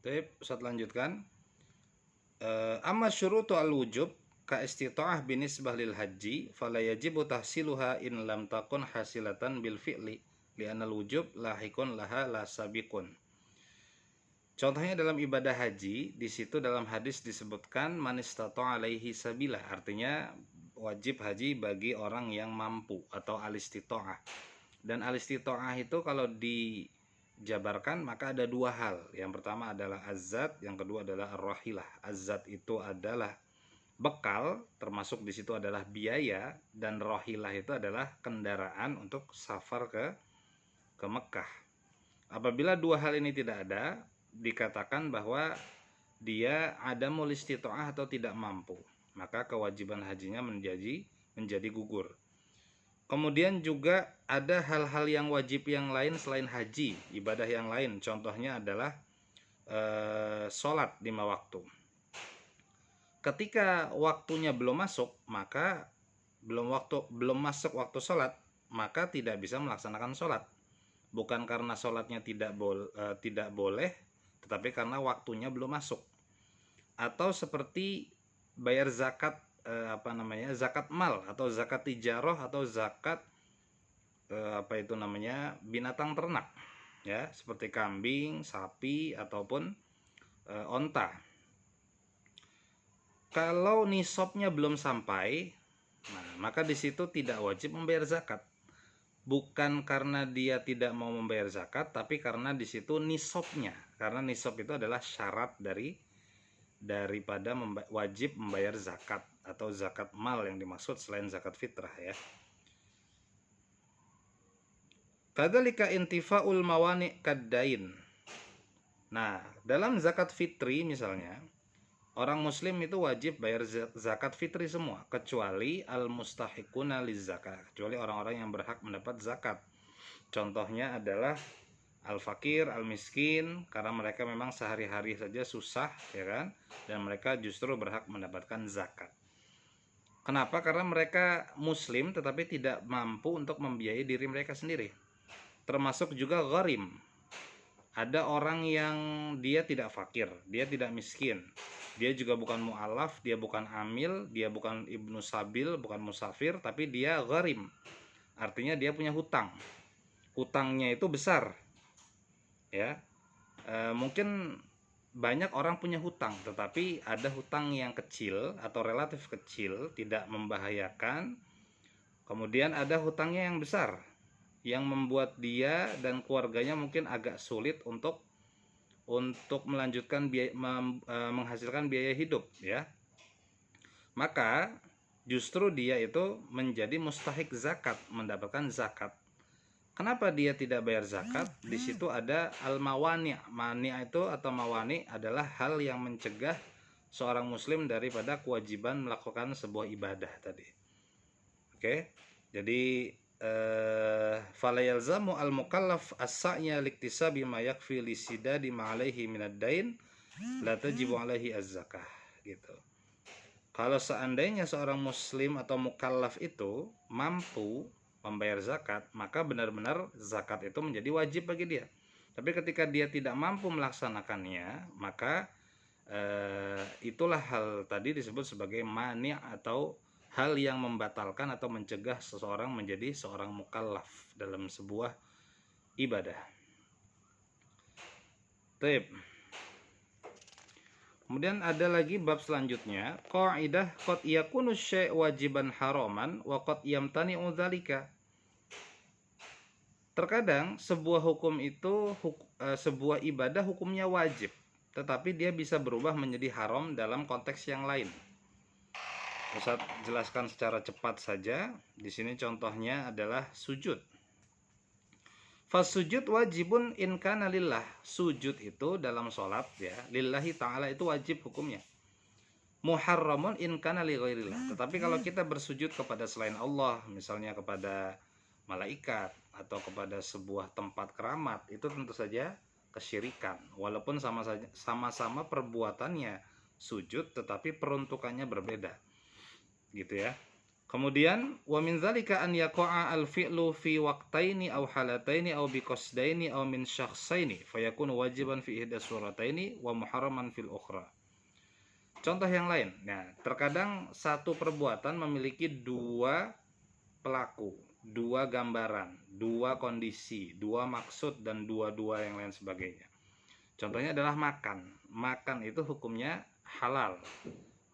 Baik, Ustaz lanjutkan. Amma syurutu al-wujub ka istita'ah binisbah lil haji fala yajibu tahsiluha in lam takun hasilatan bil fi'li li'anal wujub lahikun laha la sabiqun. Contohnya dalam ibadah haji, di situ dalam hadis disebutkan man istata'a alaihi sabila, artinya wajib haji bagi orang yang mampu atau al-istita'ah. Dan al-istita'ah itu kalau dijabarkan maka ada dua hal. Yang pertama adalah az-zat, yang kedua adalah ar-rahilah. Az-zat itu adalah bekal, termasuk di situ adalah biaya, dan rahilah itu adalah kendaraan untuk safar ke Mekah. Apabila dua hal ini tidak ada, dikatakan bahwa dia ada mulistitoah atau tidak mampu, maka kewajiban hajinya menjadi gugur. Kemudian juga ada hal-hal yang wajib yang lain selain haji, ibadah yang lain. Contohnya adalah sholat 5 waktu. Ketika waktunya belum masuk, maka belum masuk waktu sholat, maka tidak bisa melaksanakan sholat. Bukan karena sholatnya tidak boleh, tetapi karena waktunya belum masuk. Atau seperti bayar zakat zakat mal atau zakat tijarah atau zakat binatang ternak, ya, seperti kambing, sapi ataupun onta. Kalau nisabnya belum sampai, maka di situ tidak wajib membayar zakat. Bukan karena dia tidak mau membayar zakat, tapi karena di situ nisabnya. Karena nisab itu adalah syarat daripada wajib membayar zakat atau zakat mal yang dimaksud selain zakat fitrah, ya. Kadzalika intifa'ul mawani' kaddain. Nah, dalam zakat fitri misalnya, orang muslim itu wajib bayar zakat fitri semua, kecuali al-mustahiquna liz-zakat, kecuali orang-orang yang berhak mendapat zakat. Contohnya adalah al-fakir, al-miskin, karena mereka memang sehari-hari saja susah, ya kan? Dan mereka justru berhak mendapatkan zakat. Kenapa? Karena mereka muslim tetapi tidak mampu untuk membiayai diri mereka sendiri. Termasuk juga gharim. Ada orang yang dia tidak fakir, dia tidak miskin, dia juga bukan mu'alaf, dia bukan amil, dia bukan ibnu sabil, bukan musafir, tapi dia gharim. Artinya dia punya hutang. Hutangnya itu besar, ya. Mungkin banyak orang punya hutang, tetapi ada hutang yang kecil atau relatif kecil, tidak membahayakan. Kemudian ada hutangnya yang besar, yang membuat dia dan keluarganya mungkin agak sulit untuk melanjutkan menghasilkan biaya hidup, ya. Maka justru dia itu menjadi mustahik zakat, mendapatkan zakat. Kenapa dia tidak bayar zakat? Di situ ada al-mawani'. Mani' itu atau mawani' adalah hal yang mencegah seorang muslim daripada kewajiban melakukan sebuah ibadah tadi. Oke. Jadi fala yalzamu al-mukallaf as-sa'ya liktisabi ma yakfi lisidadi ma alaihi minad dain la tajibu alaihi az-zakah, gitu. Kalau seandainya seorang muslim atau mukallaf itu mampu membayar zakat, maka benar-benar zakat itu menjadi wajib bagi dia. Tapi ketika dia tidak mampu melaksanakannya, maka itulah hal tadi disebut sebagai mani' atau hal yang membatalkan atau mencegah seseorang menjadi seorang mukallaf dalam sebuah ibadah. Baik. Kemudian ada lagi bab selanjutnya, qaidah qad yakunu syai' wajiban haraman wa qad yamtani'u dzalika. Terkadang sebuah hukum itu sebuah ibadah hukumnya wajib, tetapi dia bisa berubah menjadi haram dalam konteks yang lain. Ustaz jelaskan secara cepat saja. Di sini contohnya adalah sujud. Fasujud wajibun in kana lillah. Sujud itu dalam sholat, ya, lillahi ta'ala itu wajib hukumnya. Muharramun in kana li ghairillah. Tetapi kalau kita bersujud kepada selain Allah, misalnya kepada malaikat atau kepada sebuah tempat keramat, itu tentu saja kesyirikan. Walaupun sama-sama perbuatannya sujud, tetapi peruntukannya berbeda, gitu ya. Kemudian wa min dzalika an yaqa'a al-fi'lu fi waqtaini aw halataini aw bi qasdaini aw min syakhsaini fayakunu wajiban fi ihda surataini wa muharraman fil ukhra. Contoh yang lain. Nah, terkadang satu perbuatan memiliki dua pelaku, dua gambaran, dua kondisi, dua maksud dan dua-dua yang lain sebagainya. Contohnya adalah makan. Makan itu hukumnya halal.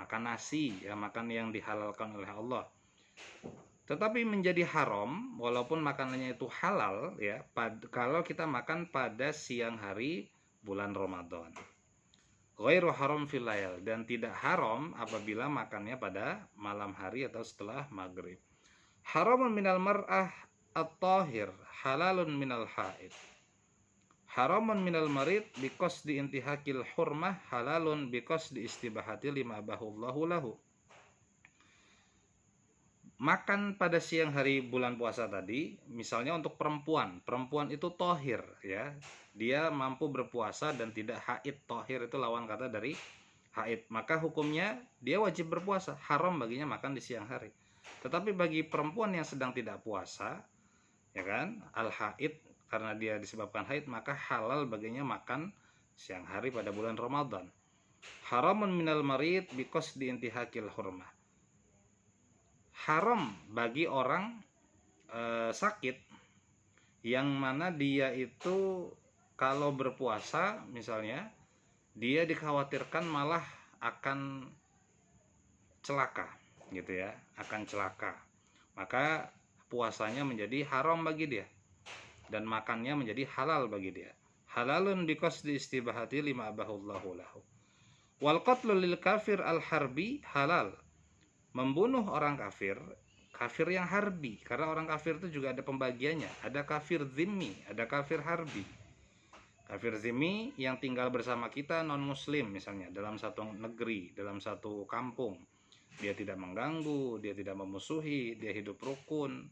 Makan nasi, ya makan yang dihalalkan oleh Allah. Tetapi menjadi haram walaupun makanannya itu halal ya kalau kita makan pada siang hari bulan Ramadan. Ghairu haram fil lail, dan tidak haram apabila makannya pada malam hari atau setelah maghrib. Haramun minal mar'ah at-tahir, halalun minal haid. Haramun minal marid biqasdi intihakil hurmah, halalun biqasdi istibahati lima bahullahu lahu. Makan pada siang hari bulan puasa tadi, misalnya untuk perempuan itu tohir ya, dia mampu berpuasa dan tidak haid. Tohir itu lawan kata dari haid, maka hukumnya dia wajib berpuasa, haram baginya makan di siang hari. Tetapi bagi perempuan yang sedang tidak puasa, ya kan, al haid, karena dia disebabkan haid, maka halal baginya makan siang hari pada bulan Ramadan. Haramun minal marid biqasdi intihakil hurmah. Haram bagi orang sakit yang mana dia itu kalau berpuasa misalnya dia dikhawatirkan malah akan celaka gitu ya, akan celaka, maka puasanya menjadi haram bagi dia dan makannya menjadi halal bagi dia. Halalun biqasdi istibahati lima abahullahu lahu. Wal qatlu lil kafir al harbi halal. Membunuh orang kafir yang harbi, karena orang kafir itu juga ada pembagiannya, ada kafir zimmi, ada kafir harbi. Kafir zimmi yang tinggal bersama kita non muslim misalnya dalam satu negeri, dalam satu kampung, dia tidak mengganggu, dia tidak memusuhi, dia hidup rukun,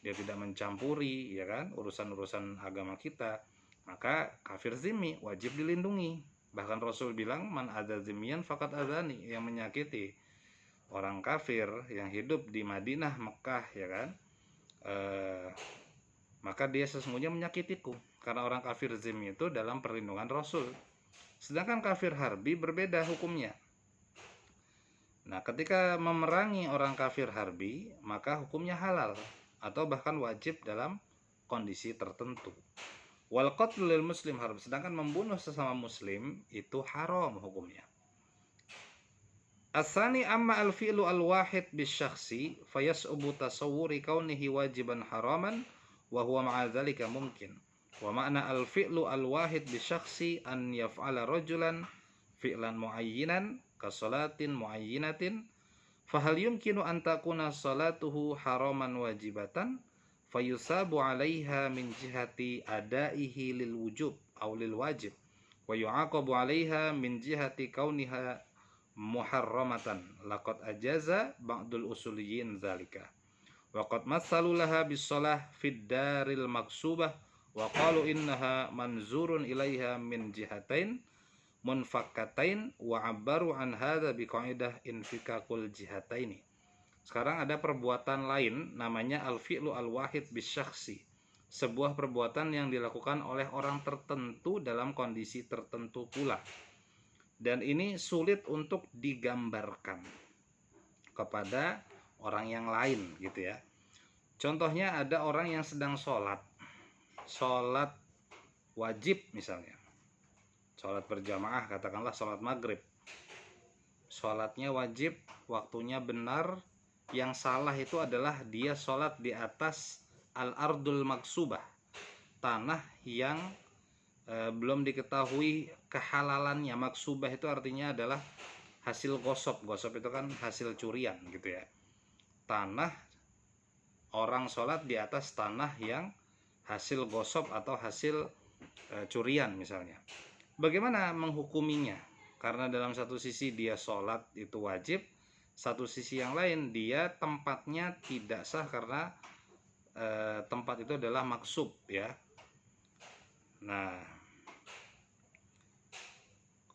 dia tidak mencampuri ya kan urusan-urusan agama kita, maka kafir zimmi wajib dilindungi. Bahkan Rasul bilang man adza zimmiyan faqad adzani, yang menyakiti orang kafir yang hidup di Madinah, Mekah ya kan, maka dia sesungguhnya menyakitiku, karena orang kafir zimmi itu dalam perlindungan Rasul. Sedangkan kafir harbi berbeda hukumnya. Nah, ketika memerangi orang kafir harbi, maka hukumnya halal atau bahkan wajib dalam kondisi tertentu. Wal qatlu lil muslim haram, sedangkan membunuh sesama muslim itu haram hukumnya. Asani amma al-fi'lu al-wahid bisyakhsi fayas'ubu tasawwuri kaunihi wajiban haraman wa huwa ma'a dzalika mumkin. Wa ma'na al-fi'lu al-wahid bisyakhsi an yaf'ala rajulan fi'lan muayyinan ka salatin muayyinatin fahal yumkinu an takuna salatuhu haraman wajibatan fayusabu 'alaiha min jihati adaihi lil wujub aw lil wajib wa yu'aqabu 'alaiha min jihati kauniha muharramatan laqad ajaza ba'dul usuliyyin zalika wa qad masalu laha bis-shalah fid daril maksubah wa qalu innaha manzurun ilaiha min jihatain munfakkatain wa 'abbaru an hadza bi qaidah infikakul jihataini. Sekarang ada perbuatan lain namanya al-fi'lu al-wahid bisyakhsi, sebuah perbuatan yang dilakukan oleh orang tertentu dalam kondisi tertentu pula. Dan ini sulit untuk digambarkan kepada orang yang lain gitu ya. Contohnya ada orang yang sedang sholat wajib misalnya, sholat berjamaah, katakanlah sholat maghrib. Sholatnya wajib, waktunya benar, yang salah itu adalah dia sholat di atas al-ardul maksubah, tanah yang belum diketahui kehalalannya. Maksubah itu artinya adalah hasil gosop. Gosop itu kan hasil curian gitu ya. Tanah, orang sholat di atas tanah yang hasil gosop atau hasil curian misalnya. Bagaimana menghukuminya? Karena dalam satu sisi dia sholat itu wajib, satu sisi yang lain dia tempatnya tidak sah karena tempat itu adalah maksub ya. Nah,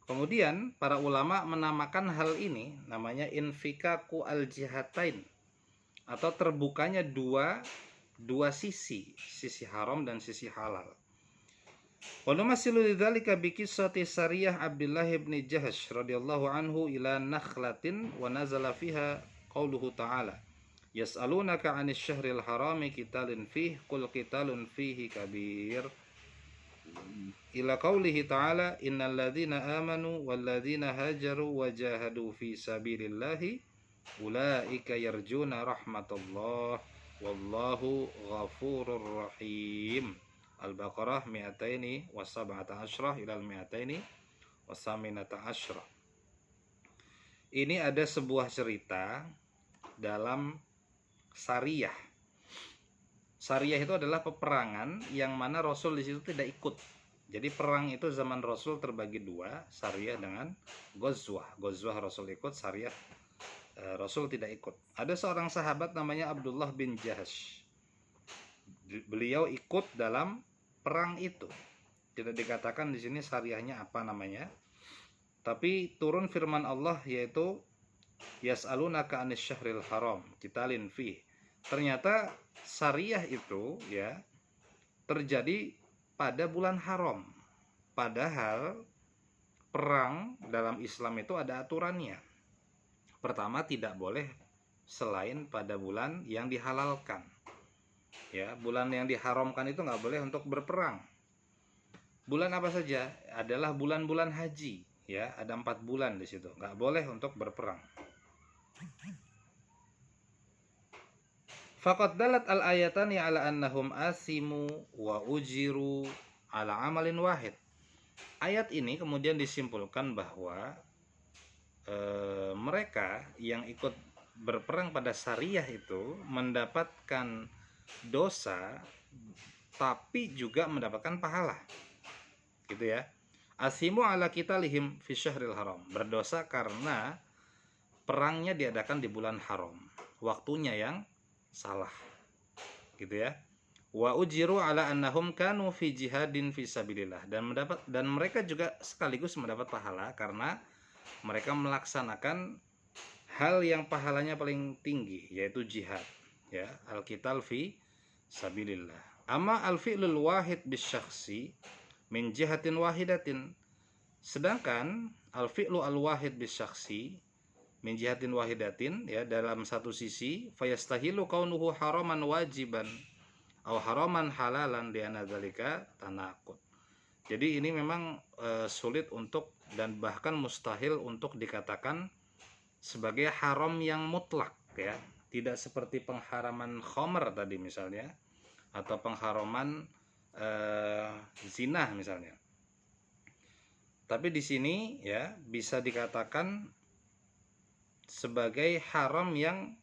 kemudian para ulama menamakan hal ini namanya infikaku al-jihatain, atau terbukanya dua sisi haram dan sisi halal. Wa numassilu lidzalika bi qissati Sariyah Abdullah bin Jahsh radhiyallahu anhu ila nakhlatin wa nazala fiha qauluhu ta'ala yas'alunaka 'anil syahril harami qitalin fihi qul qitalun fihi kabir ila qaulihi ta'ala innal ladzina amanu wal ladzina hajaru wa jahadu fi sabilillahi ulaika yarjuna rahmatullah wallahu ghafurur rahim. Al-Baqarah 217 ilal 218. Ini ada sebuah cerita dalam Sariyah. Sariyah itu adalah peperangan yang mana Rasul di situ tidak ikut. Jadi perang itu zaman Rasul terbagi dua, Sariyah dengan Ghazwah. Ghazwah Rasul ikut, Sariyah Rasul tidak ikut. Ada seorang sahabat namanya Abdullah bin Jahsh. Beliau ikut dalam perang itu. Tidak dikatakan di sini syariahnya apa namanya. Tapi turun firman Allah yaitu yas'alunaka 'anis syahril haram qitalin fi. Ternyata syariah itu ya terjadi pada bulan haram. Padahal perang dalam Islam itu ada aturannya. Pertama, tidak boleh selain pada bulan yang dihalalkan. Ya, bulan yang diharamkan itu nggak boleh untuk berperang. Bulan apa saja? Adalah bulan-bulan haji. Ya, ada 4 bulan di situ. Nggak boleh untuk berperang. Faqad dalat al-ayatani ala annahum asimu wa ujiru ala amalin wahid. Ayat ini kemudian disimpulkan bahwa mereka yang ikut berperang pada Sariyah itu mendapatkan dosa tapi juga mendapatkan pahala, gitu ya. Asimu ala qitalihim fi syahril haram, berdosa karena perangnya diadakan di bulan haram, waktunya yang salah, gitu ya. Wa ujiru ala annahum kanu fi jihadin fi sabilillah, dan mereka juga sekaligus mendapat pahala karena mereka melaksanakan hal yang pahalanya paling tinggi, yaitu jihad, ya, al-qital fi sabilillah. Amma al-fi'lul wahid bisyakhsi min jihatin wahidatin. Sedangkan al-fi'lu al-wahid bisyakhsi min jihatin wahidatin, ya, dalam satu sisi fayastahilu kaunuhu haraman wajiban atau haraman halalan di anna dzalika tanaqud. Jadi ini memang sulit untuk dan bahkan mustahil untuk dikatakan sebagai haram yang mutlak, ya. Tidak seperti pengharaman khamr tadi misalnya, atau pengharaman zina misalnya. Tapi di sini ya bisa dikatakan sebagai haram yang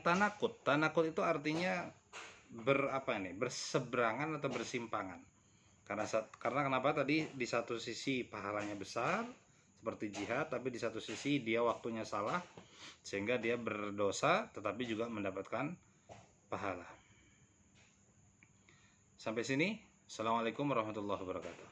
tanakut. Tanakut itu artinya berseberangan atau bersimpangan. Karena kenapa tadi di satu sisi pahalanya besar seperti jihad, tapi di satu sisi dia waktunya salah sehingga dia berdosa tetapi juga mendapatkan pahala. Sampai sini. Assalamualaikum warahmatullahi wabarakatuh.